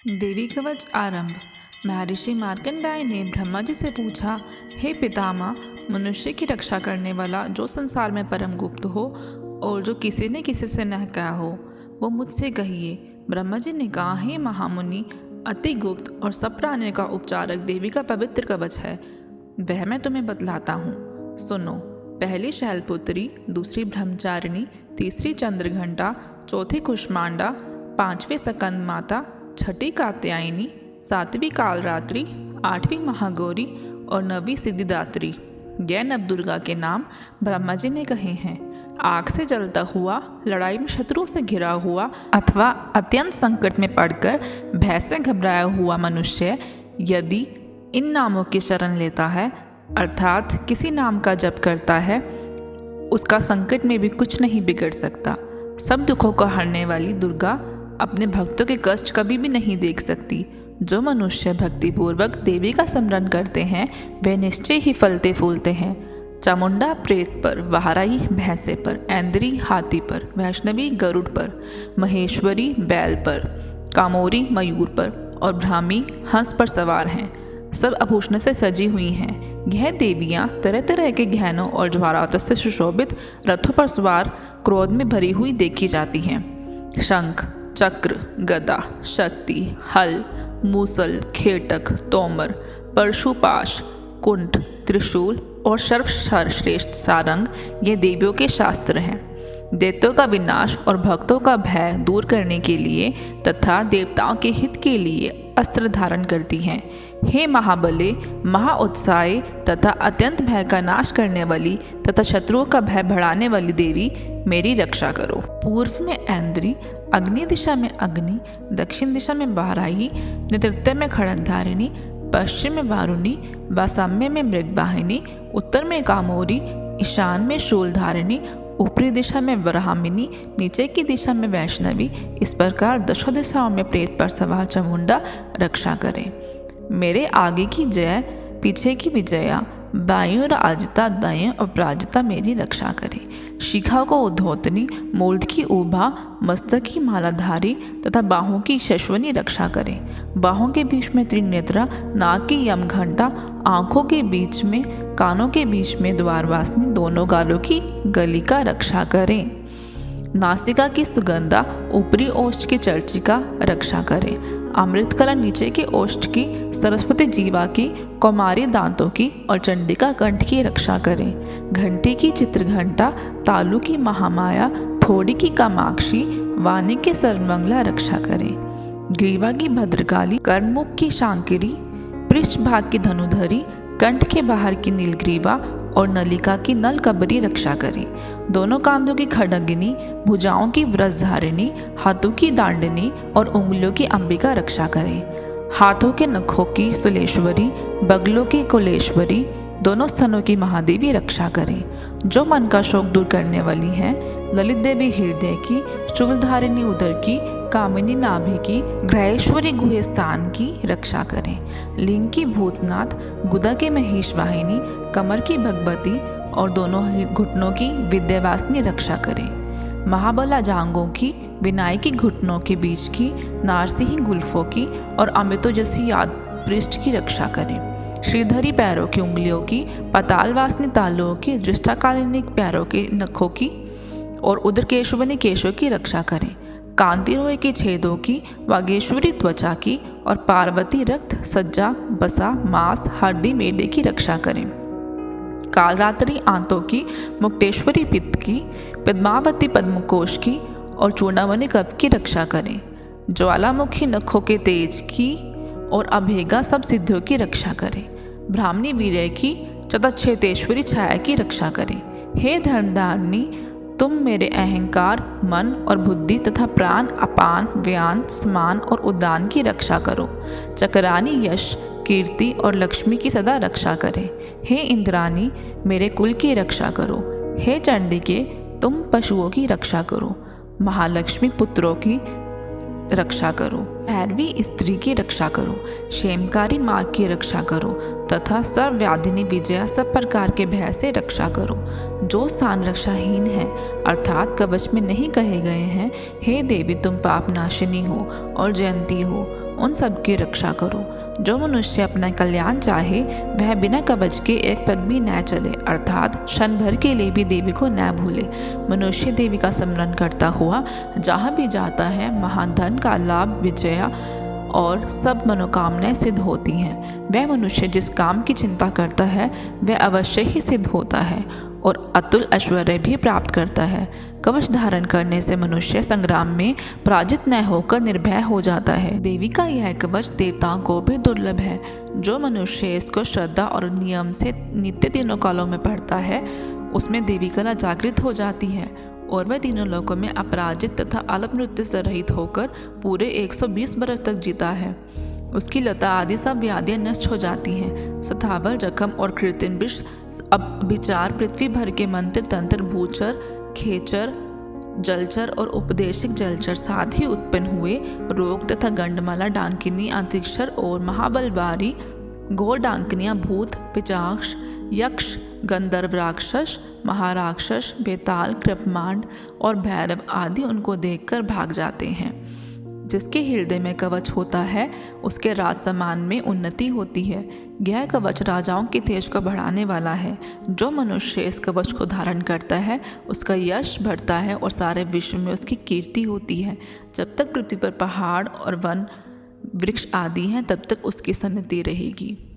देवी कवच आरंभ। महर्षि मार्कंडेय ने ब्रह्मा जी से पूछा, हे पितामह, मनुष्य की रक्षा करने वाला जो संसार में परम गुप्त हो और जो किसी ने किसी से न कहा हो, वो मुझसे कहिए। ब्रह्मा जी ने कहा, हे महामुनि, अति गुप्त और सब प्राणियों का उपचारक देवी का पवित्र कवच है, वह मैं तुम्हें बतलाता हूँ। सुनो। पहली शैलपुत्री, दूसरी ब्रह्मचारिणी, तीसरी चंद्रघंटा, चौथी कुष्मांडा, पांचवी सकंद माता, छठी कात्यायनी, सातवीं कालरात्रि, आठवीं महागौरी और नवीं सिद्धिदात्री। यह नवदुर्गा के नाम ब्रह्मा जी ने कहे हैं। आग से जलता हुआ, लड़ाई में शत्रुओं से घिरा हुआ अथवा अत्यंत संकट में पड़कर भय से घबराया हुआ मनुष्य यदि इन नामों की शरण लेता है, अर्थात किसी नाम का जप करता है, उसका संकट में भी कुछ नहीं बिगड़ सकता। सब दुखों को हरने वाली दुर्गा अपने भक्तों के कष्ट कभी भी नहीं देख सकती। जो मनुष्य भक्तिपूर्वक देवी का स्मरण करते हैं, वे निश्चय ही फलते फूलते हैं। चामुंडा प्रेत पर, वाराही भैंसे पर, ऐन्द्री हाथी पर, वैष्णवी गरुड़ पर, महेश्वरी बैल पर, कामोरी मयूर पर और ब्राह्मी हंस पर सवार हैं। सब आभूषण से सजी हुई हैं। यह देवियाँ तरह तरह के गहनों और जवाहरातों से सुशोभित रथों पर सवार क्रोध में भरी हुई देखी जाती हैं। शंख, चक्र, गदा, शक्ति, हल, मूसल, खेटक, तोमर, परशुपाश, कुंठ, त्रिशूल और सर्वश्रेष्ठ सारंग ये देवियों के शास्त्र हैं। दैत्यों का विनाश और भक्तों का भय दूर करने के लिए तथा देवताओं के हित के लिए अस्त्र धारण करती हैं। हे महाबले, महाउत्साही तथा अत्यंत भय का नाश करने वाली तथा शत्रुओं का भय बढ़ाने वाली देवी, मेरी रक्षा करो। पूर्व में ऐन्द्री, अग्नि दिशा में अग्नि, दक्षिण दिशा में वाराही, नेतृत्व में खड़गधारिणी, पश्चिम में वारुणी, वासम्य में मृगवाहिनी, उत्तर में कामोरी, ईशान में शूलधारिणी, ऊपरी दिशा में ब्राह्मणी, नीचे की दिशा में वैष्णवी। इस प्रकार दशों दिशाओं में प्रेत पर सवार चामुंडा रक्षा करें। मेरे आगे की जय, पीछे की विजया, बाईं और आजिता, दाएं अपराजिता मेरी रक्षा करें। शिखा को उद्धोतनी, मूर्ध की ऊभा, मस्तक की मालाधारी तथा बाहों की शश्वनी रक्षा करें। बाहों के बीच में त्रिनेत्रा, नाक की यमघंटा, आंखों के बीच में, कानों के बीच में द्वारवासिनी, दोनों गालों की गली का रक्षा करें। नासिका की सुगंधा, ऊपरी ओष्ठ की चर्चिका रक्षा करें। अमृत कला नीचे के ओष्ठ की, सरस्वती जीवा की, कौमारी दांतों की और चंडिका कंठ की रक्षा करें। घंटी की चित्रघंटा, तालु की महामाया, थोड़ी की कामाक्षी, वाणी के सर्वमंगला रक्षा करें। ग्रीवा की भद्रकाली, कर्णमुख की शांकिरी, पृष्ठ भाग की धनुधरी, कंठ के बाहर की नीलग्रीवा और नलिका की नलकबरी रक्षा करें। दोनों कांधों की खड्गनी, भुजाओं की व्रजधारिणी, हाथों की दांडनी और उंगलियों की अंबिका रक्षा करें। हाथों के नखों की सुलेश्वरी, बगलों की कुलेश्वरी, दोनों स्तनों की महादेवी रक्षा करें। जो मन का शोक दूर करने वाली हैं, ललित देवी हृदय की, शूलधारिणी उदर की, कामिनी नाभि की, ग्रहेश्वरी गुहे स्थान की रक्षा करें। लिंग की भूतनाथ, गुदा की महेश वाहिनी, कमर की भगवती और दोनों घुटनों की विद्यावासिनी रक्षा करें। महाबला जांघों की, विनायक की घुटनों के बीच की, नारसिंही गुल्फों की और अमृतोजसी याद पृष्ठ की रक्षा करें। श्रीधरी पैरों की उंगलियों की, पातालवासिनी तालुओं की, दृष्टाकालिनी पैरों के नखों की और उदरकेशवनी केशों की रक्षा करें। कांति रोय के छेदों की, वागेश्वरी त्वचा की और पार्वती रक्त, सज्जा, बसा, मांस, हड्डी, मेढे की रक्षा करें। कालरात्रि आंतों की, मुक्तेश्वरी पित्त की, पद्मावती पद्मकोश की और चूर्णामणि कफ की रक्षा करें। ज्वालामुखी नखों के तेज की और अभेगा सब सिद्धियों की रक्षा करें। ब्राह्मणी वीर्य की, चतुच्छेतेश्वरी छाया की रक्षा करें। हे धर्मधारिणी, तुम मेरे अहंकार, मन और बुद्धि तथा प्राण, अपान, व्यान, समान और उदान की रक्षा करो। चक्रानी यश, कीर्ति और लक्ष्मी की सदा रक्षा करें। हे इंद्राणी, मेरे कुल की रक्षा करो। हे चंडिके, तुम पशुओं की रक्षा करो। महालक्ष्मी, पुत्रों की रक्षा करो। भैरवी स्त्री की रक्षा करो। क्षेमकारी मार्ग की रक्षा करो तथा सर्वव्याधिनी विजया सब प्रकार के भय से रक्षा करो। जो स्थान रक्षाहीन है अर्थात कवच में नहीं कहे गए हैं, हे देवी तुम पाप नाशिनी हो और जयंती हो उन सब की रक्षा करो। जो मनुष्य अपना कल्याण चाहे वह बिना कवच के एक पग भी न चले, अर्थात क्षण भर के लिए भी देवी को न भूले। मनुष्य देवी का स्मरण करता हुआ जहाँ भी जाता है, महाधन का लाभ, विजया और सब मनोकामनाएं सिद्ध होती हैं। वह मनुष्य जिस काम की चिंता करता है वह अवश्य ही सिद्ध होता है और अतुल ऐश्वर्य भी प्राप्त करता है। कवच धारण करने से मनुष्य संग्राम में पराजित न होकर निर्भय हो जाता है। देवी का यह कवच देवताओं को भी दुर्लभ है। जो मनुष्य इसको श्रद्धा और नियम से नित्य तीनों कालों में पढ़ता है उसमें देवी कला जागृत हो जाती है और वह तीनों लोकों में अपराजित तथा अलप मृत्यु से रहित होकर पूरे 120 बरस तक जीता है। उसकी लता आदि सब व्याधियाँ नष्ट हो जाती हैं। सतावर, जखम और कृत्रिम विष, अब विचार, पृथ्वी भर के मंत्र, तंत्र, भूचर, खेचर, जलचर और उपदेशिक जलचर साथ ही उत्पन्न हुए रोग तथा गंडमाला, डांकिनी, अंतरिक्षर और महाबलवारी, घोर डांकनियाँ, भूत, पिचाक्ष, यक्ष, गंधर्व, राक्षस, महाराक्षस, बेताल, कृपमांड और भैरव आदि उनको देखकर भाग जाते हैं। जिसके हृदय में कवच होता है उसके राज सम्मान में उन्नति होती है। यह कवच राजाओं के तेज को बढ़ाने वाला है। जो मनुष्य इस कवच को धारण करता है उसका यश बढ़ता है और सारे विश्व में उसकी कीर्ति होती है। जब तक पृथ्वी पर पहाड़ और वन वृक्ष आदि हैं तब तक उसकी सन्नति रहेगी।